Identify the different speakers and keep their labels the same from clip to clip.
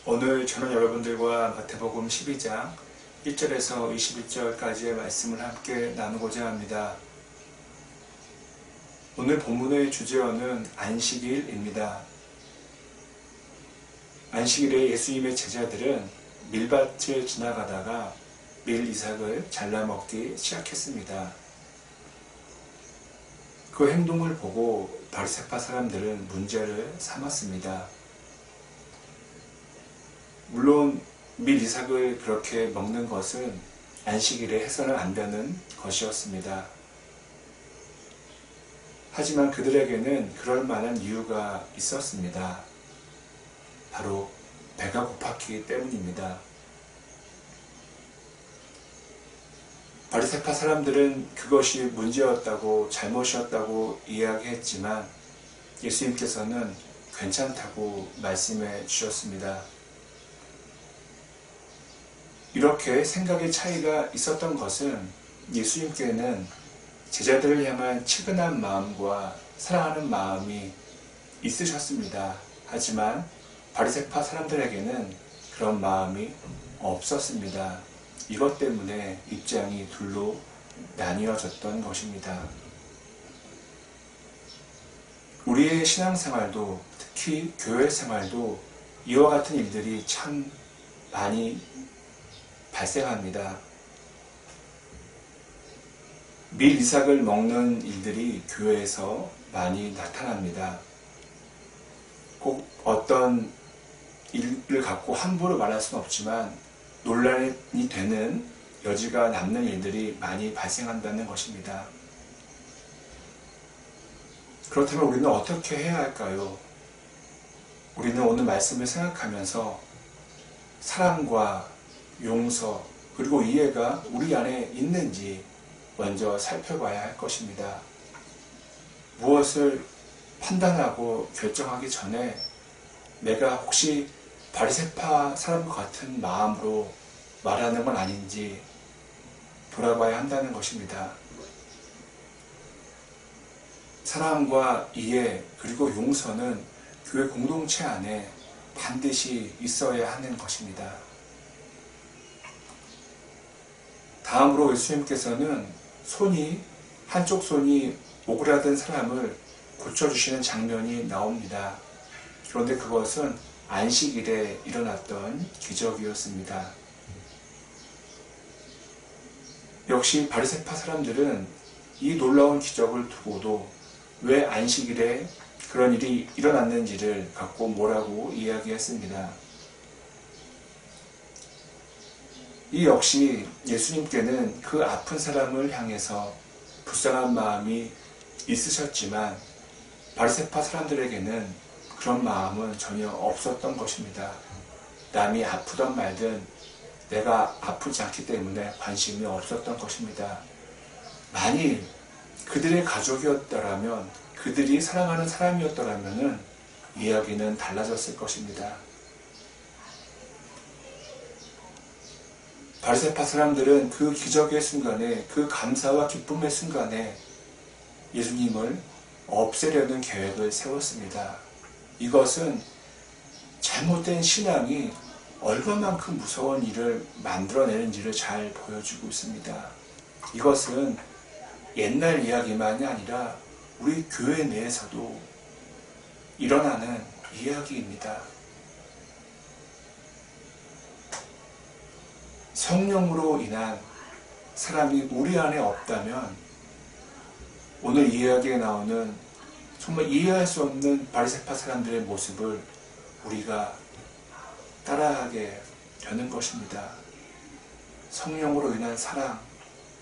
Speaker 1: 오늘 저는 여러분들과 마태복음 12장 1절에서 21절까지의 말씀을 함께 나누고자 합니다. 오늘 본문의 주제어는 안식일입니다. 안식일에 예수님의 제자들은 밀밭을 지나가다가 밀 이삭을 잘라 먹기 시작했습니다. 그 행동을 보고 바리새파 사람들은 문제를 삼았습니다. 물론 밀 이삭을 그렇게 먹는 것은 안식일에 해서는 안 되는 것이었습니다. 하지만 그들에게는 그럴 만한 이유가 있었습니다. 바로 배가 고팠기 때문입니다. 바리새파 사람들은 그것이 문제였다고 잘못이었다고 이야기했지만 예수님께서는 괜찮다고 말씀해 주셨습니다. 이렇게 생각의 차이가 있었던 것은 예수님께는 제자들을 향한 측은한 마음과 사랑하는 마음이 있으셨습니다. 하지만 바리새파 사람들에게는 그런 마음이 없었습니다. 이것 때문에 입장이 둘로 나뉘어졌던 것입니다. 우리의 신앙생활도 특히 교회 생활도 이와 같은 일들이 참 많이 발생합니다. 밀 이삭을 먹는 일들이 교회에서 많이 나타납니다. 꼭 어떤 일을 갖고 함부로 말할 수는 없지만 논란이 되는 여지가 남는 일들이 많이 발생한다는 것입니다. 그렇다면 우리는 어떻게 해야 할까요? 우리는 오늘 말씀을 생각하면서 사랑과 용서 그리고 이해가 우리 안에 있는지 먼저 살펴봐야 할 것입니다. 무엇을 판단하고 결정하기 전에 내가 혹시 바리새파 사람과 같은 마음으로 말하는 건 아닌지 돌아봐야 한다는 것입니다. 사랑과 이해 그리고 용서는 교회 공동체 안에 반드시 있어야 하는 것입니다. 다음으로 예수님께서는 한쪽 손이 오그라든 사람을 고쳐주시는 장면이 나옵니다. 그런데 그것은 안식일에 일어났던 기적이었습니다. 역시 바리새파 사람들은 이 놀라운 기적을 두고도 왜 안식일에 그런 일이 일어났는지를 갖고 뭐라고 이야기했습니다. 이 역시 예수님께는 그 아픈 사람을 향해서 불쌍한 마음이 있으셨지만 바리새파 사람들에게는 그런 마음은 전혀 없었던 것입니다. 남이 아프던 말든 내가 아프지 않기 때문에 관심이 없었던 것입니다. 만일 그들의 가족이었더라면 그들이 사랑하는 사람이었더라면 이야기는 달라졌을 것입니다. 바리새파 사람들은 그 기적의 순간에 그 감사와 기쁨의 순간에 예수님을 없애려는 계획을 세웠습니다. 이것은 잘못된 신앙이 얼마만큼 무서운 일을 만들어내는지를 잘 보여주고 있습니다. 이것은 옛날 이야기만이 아니라 우리 교회 내에서도 일어나는 이야기입니다. 성령으로 인한 사람이 우리 안에 없다면 오늘 이야기에 나오는 정말 이해할 수 없는 바리새파 사람들의 모습을 우리가 따라하게 되는 것입니다. 성령으로 인한 사랑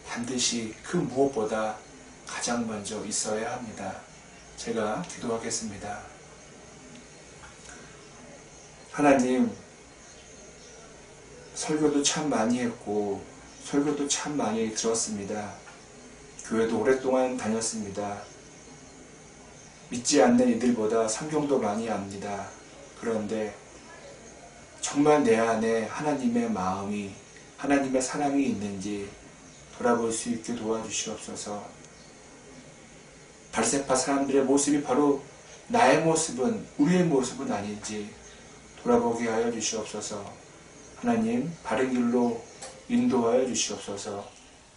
Speaker 1: 반드시 그 무엇보다 가장 먼저 있어야 합니다. 제가 기도하겠습니다. 하나님, 설교도 참 많이 했고 설교도 참 많이 들었습니다. 교회도 오랫동안 다녔습니다. 믿지 않는 이들보다 성경도 많이 압니다. 그런데 정말 내 안에 하나님의 마음이, 하나님의 사랑이 있는지 돌아볼 수 있게 도와주시옵소서. 바리새파 사람들의 모습이 바로 나의 모습은, 우리의 모습은 아닌지 돌아보게 하여 주시옵소서. 하나님, 바른 길로 인도하여 주시옵소서.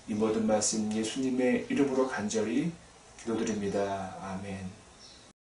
Speaker 1: 이 모든 말씀 예수님의 이름으로 간절히 기도드립니다. 아멘.